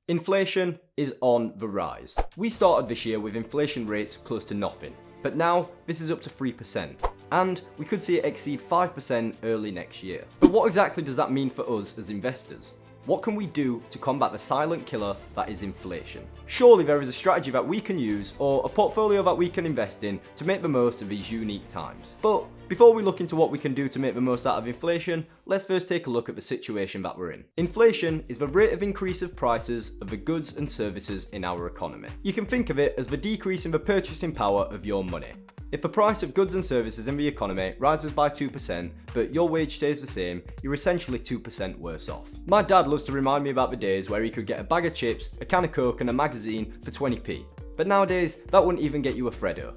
Inflation is on the rise. We started this year with inflation rates close to nothing, but now this is up to 3%, and we could see it exceed 5% early next year. But what exactly does that mean for us as investors? What can we do to combat the silent killer that is inflation? Surely there is a strategy that we can use or a portfolio that we can invest in to make the most of these unique times. But before we look into what we can do to make the most out of inflation, let's first take a look at the situation that we're in. Inflation is the rate of increase of prices of the goods and services in our economy. You can think of it as the decrease in the purchasing power of your money. If the price of goods and services in the economy rises by 2%, but your wage stays the same, you're essentially 2% worse off. My dad loves to remind me about the days where he could get a bag of chips, a can of Coke and a magazine for 20p. But nowadays, that wouldn't even get you a Freddo.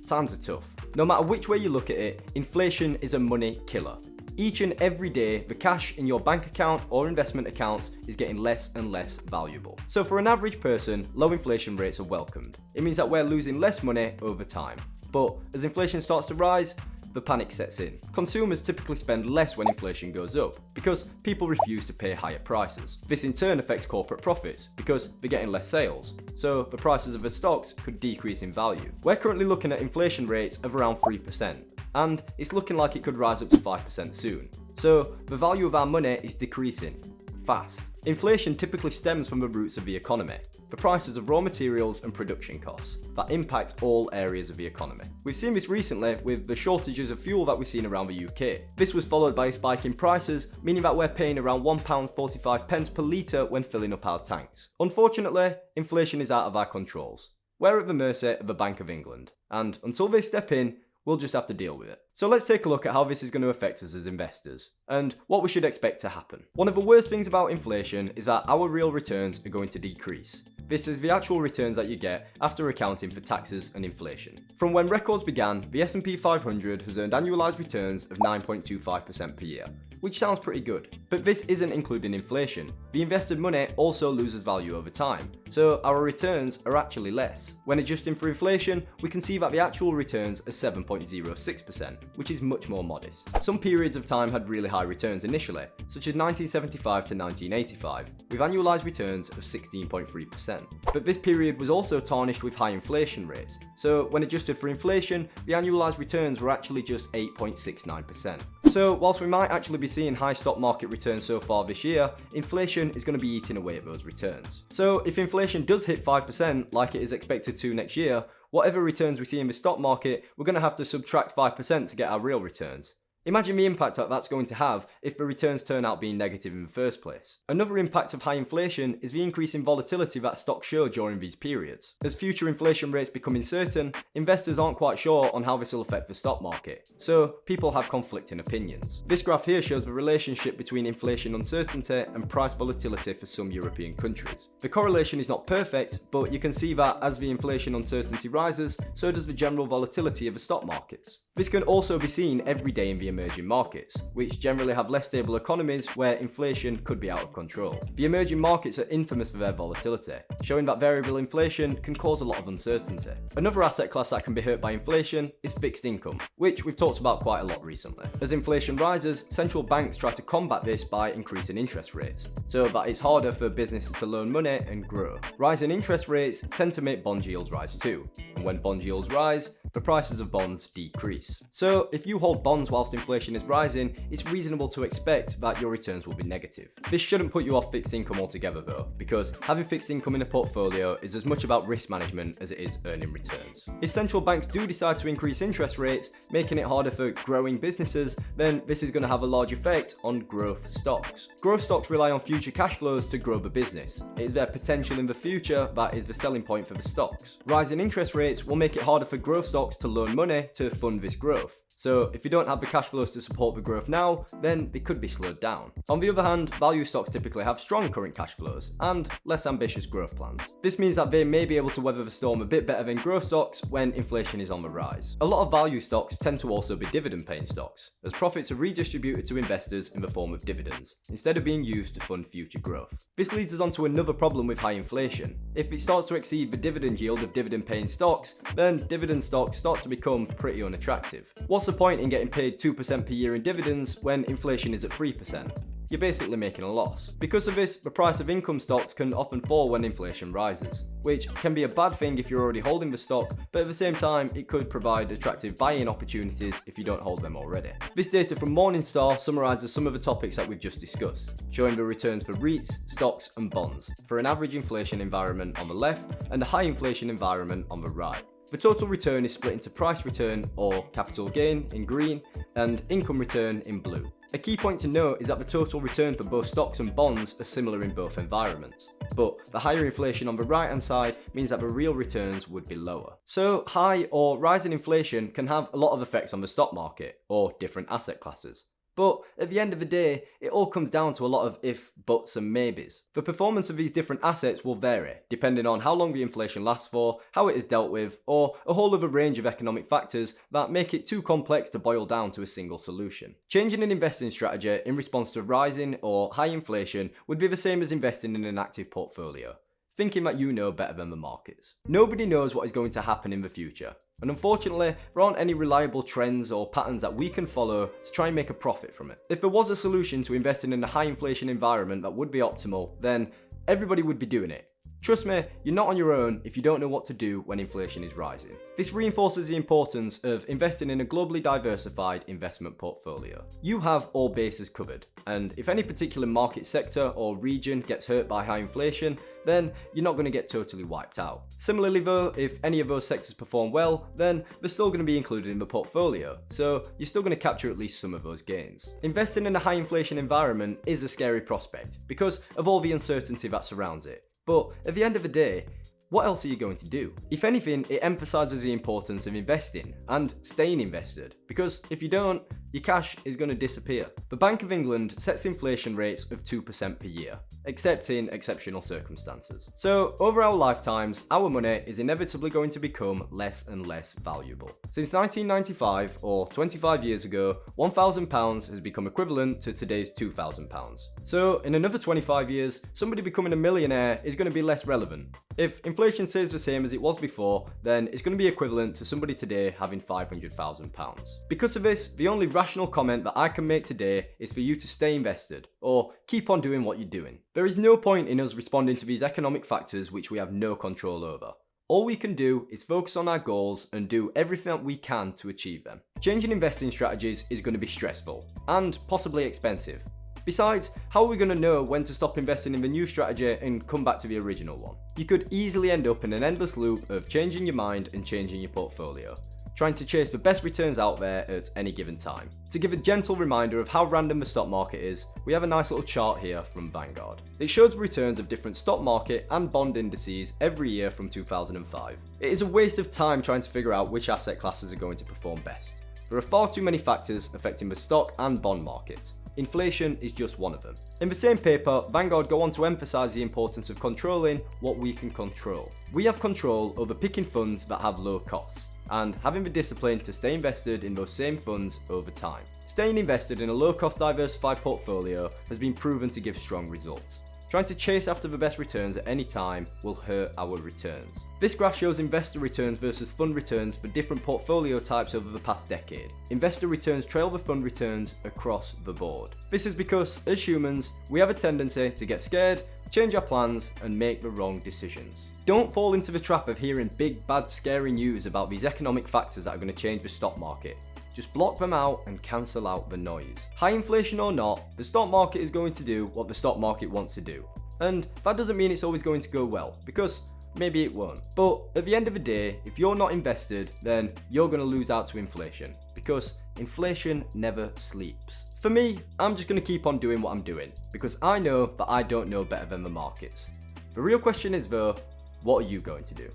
Times are tough. No matter which way you look at it, inflation is a money killer. Each and every day, the cash in your bank account or investment accounts is getting less and less valuable. So for an average person, low inflation rates are welcomed. It means that we're losing less money over time. But as inflation starts to rise, the panic sets in. Consumers typically spend less when inflation goes up because people refuse to pay higher prices. This in turn affects corporate profits because they're getting less sales, so the prices of the stocks could decrease in value. We're currently looking at inflation rates of around 3%, and it's looking like it could rise up to 5% soon. So the value of our money is decreasing fast. Inflation typically stems from the roots of the economy, the prices of raw materials and production costs that impact all areas of the economy. We've seen this recently with the shortages of fuel that we've seen around the UK. This was followed by a spike in prices, meaning that we're paying around £1.45 per litre when filling up our tanks. Unfortunately, inflation is out of our controls. We're at the mercy of the Bank of England, and until they step in, we'll just have to deal with it. So let's take a look at how this is going to affect us as investors, and what we should expect to happen. One of the worst things about inflation is that our real returns are going to decrease. This is the actual returns that you get after accounting for taxes and inflation. From when records began, the S&P 500 has earned annualized returns of 9.25% per year, which sounds pretty good. But this isn't including inflation. The invested money also loses value over time, so our returns are actually less. When adjusting for inflation, we can see that the actual returns are 7.06%, which is much more modest. Some periods of time had really high returns initially, such as 1975 to 1985, with annualized returns of 16.3%. But this period was also tarnished with high inflation rates, so when adjusted for inflation, the annualized returns were actually just 8.69%. So whilst we might actually be seeing high stock market returns so far this year, inflation is going to be eating away at those returns. So if inflation does hit 5% like it is expected to next year, whatever returns we see in the stock market, we're going to have to subtract 5% to get our real returns. Imagine the impact that that's going to have if the returns turn out being negative in the first place. Another impact of high inflation is the increase in volatility that stocks show during these periods. As future inflation rates become uncertain, investors aren't quite sure on how this will affect the stock market, so people have conflicting opinions. This graph here shows the relationship between inflation uncertainty and price volatility for some European countries. The correlation is not perfect, but you can see that as the inflation uncertainty rises, so does the general volatility of the stock markets. This can also be seen every day in the emerging markets, which generally have less stable economies where inflation could be out of control. The emerging markets are infamous for their volatility, showing that variable inflation can cause a lot of uncertainty. Another asset class that can be hurt by inflation is fixed income, which we've talked about quite a lot recently. As inflation rises, central banks try to combat this by increasing interest rates, so that it's harder for businesses to loan money and grow. Rising interest rates tend to make bond yields rise too, and when bond yields rise, the prices of bonds decrease. So if you hold bonds whilst inflation is rising, it's reasonable to expect that your returns will be negative. This shouldn't put you off fixed income altogether though, because having fixed income in a portfolio is as much about risk management as it is earning returns. If central banks do decide to increase interest rates, making it harder for growing businesses, then this is going to have a large effect on growth stocks. Growth stocks rely on future cash flows to grow the business. It is their potential in the future that is the selling point for the stocks. Rising interest rates will make it harder for growth stocks to loan money to fund this growth. So if you don't have the cash flows to support the growth now, then they could be slowed down. On the other hand, value stocks typically have strong current cash flows and less ambitious growth plans. This means that they may be able to weather the storm a bit better than growth stocks when inflation is on the rise. A lot of value stocks tend to also be dividend-paying stocks, as profits are redistributed to investors in the form of dividends, instead of being used to fund future growth. This leads us on to another problem with high inflation. If it starts to exceed the dividend yield of dividend-paying stocks, then dividend stocks start to become pretty unattractive. What's the point in getting paid 2% per year in dividends when inflation is at 3%? you're basically making a loss. Because of this, the price of income stocks can often fall when inflation rises, which can be a bad thing if you're already holding the stock, but at the same time, it could provide attractive buy-in opportunities if you don't hold them already. This data from Morningstar summarises some of the topics that we've just discussed, showing the returns for REITs, stocks and bonds, for an average inflation environment on the left and a high inflation environment on the right. The total return is split into price return, or capital gain, in green, and income return in blue. A key point to note is that the total return for both stocks and bonds are similar in both environments, but the higher inflation on the right hand side means that the real returns would be lower. So high or rising inflation can have a lot of effects on the stock market, or different asset classes. But at the end of the day, it all comes down to a lot of if, buts and maybes. The performance of these different assets will vary, depending on how long the inflation lasts for, how it is dealt with, or a whole other range of economic factors that make it too complex to boil down to a single solution. Changing an investing strategy in response to rising or high inflation would be the same as investing in an active portfolio, thinking that you know better than the markets. Nobody knows what is going to happen in the future, and unfortunately, there aren't any reliable trends or patterns that we can follow to try and make a profit from it. If there was a solution to investing in a high inflation environment that would be optimal, then everybody would be doing it. Trust me, you're not on your own if you don't know what to do when inflation is rising. This reinforces the importance of investing in a globally diversified investment portfolio. You have all bases covered, and if any particular market sector or region gets hurt by high inflation, then you're not going to get totally wiped out. Similarly though, if any of those sectors perform well, then they're still going to be included in the portfolio, so you're still going to capture at least some of those gains. Investing in a high inflation environment is a scary prospect because of all the uncertainty that surrounds it. But at the end of the day, what else are you going to do? If anything, it emphasises the importance of investing and staying invested, because if you don't, your cash is going to disappear. The Bank of England sets inflation rates of 2% per year, except in exceptional circumstances. So over our lifetimes, our money is inevitably going to become less and less valuable. Since 1995, or 25 years ago, £1,000 has become equivalent to today's £2,000. So in another 25 years, somebody becoming a millionaire is going to be less relevant. If inflation stays the same as it was before, then it's going to be equivalent to somebody today having £500,000. Because of this, the only rational comment that I can make today is for you to stay invested, or keep on doing what you're doing. There is no point in us responding to these economic factors which we have no control over. All we can do is focus on our goals and do everything that we can to achieve them. Changing investing strategies is going to be stressful, and possibly expensive. Besides, how are we going to know when to stop investing in the new strategy and come back to the original one? You could easily end up in an endless loop of changing your mind and changing your portfolio, trying to chase the best returns out there at any given time. To give a gentle reminder of how random the stock market is, we have a nice little chart here from Vanguard. It shows the returns of different stock market and bond indices every year from 2005. It is a waste of time trying to figure out which asset classes are going to perform best. There are far too many factors affecting the stock and bond markets. Inflation is just one of them. In the same paper, Vanguard go on to emphasise the importance of controlling what we can control. We have control over picking funds that have low costs, and having the discipline to stay invested in those same funds over time. Staying invested in a low-cost diversified portfolio has been proven to give strong results. Trying to chase after the best returns at any time will hurt our returns. This graph shows investor returns versus fund returns for different portfolio types over the past decade. Investor returns trail the fund returns across the board. This is because, as humans, we have a tendency to get scared, change our plans, and make the wrong decisions. Don't fall into the trap of hearing big, bad, scary news about these economic factors that are going to change the stock market. Just block them out and cancel out the noise. High inflation or not, the stock market is going to do what the stock market wants to do. And that doesn't mean it's always going to go well, because maybe it won't. But at the end of the day, if you're not invested, then you're going to lose out to inflation, because inflation never sleeps. For me, I'm just going to keep on doing what I'm doing, because I know that I don't know better than the markets. The real question is though, what are you going to do?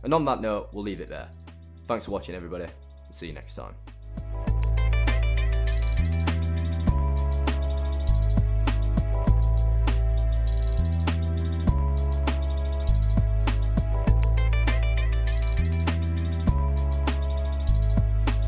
And on that note, we'll leave it there. Thanks for watching everybody. See you next time.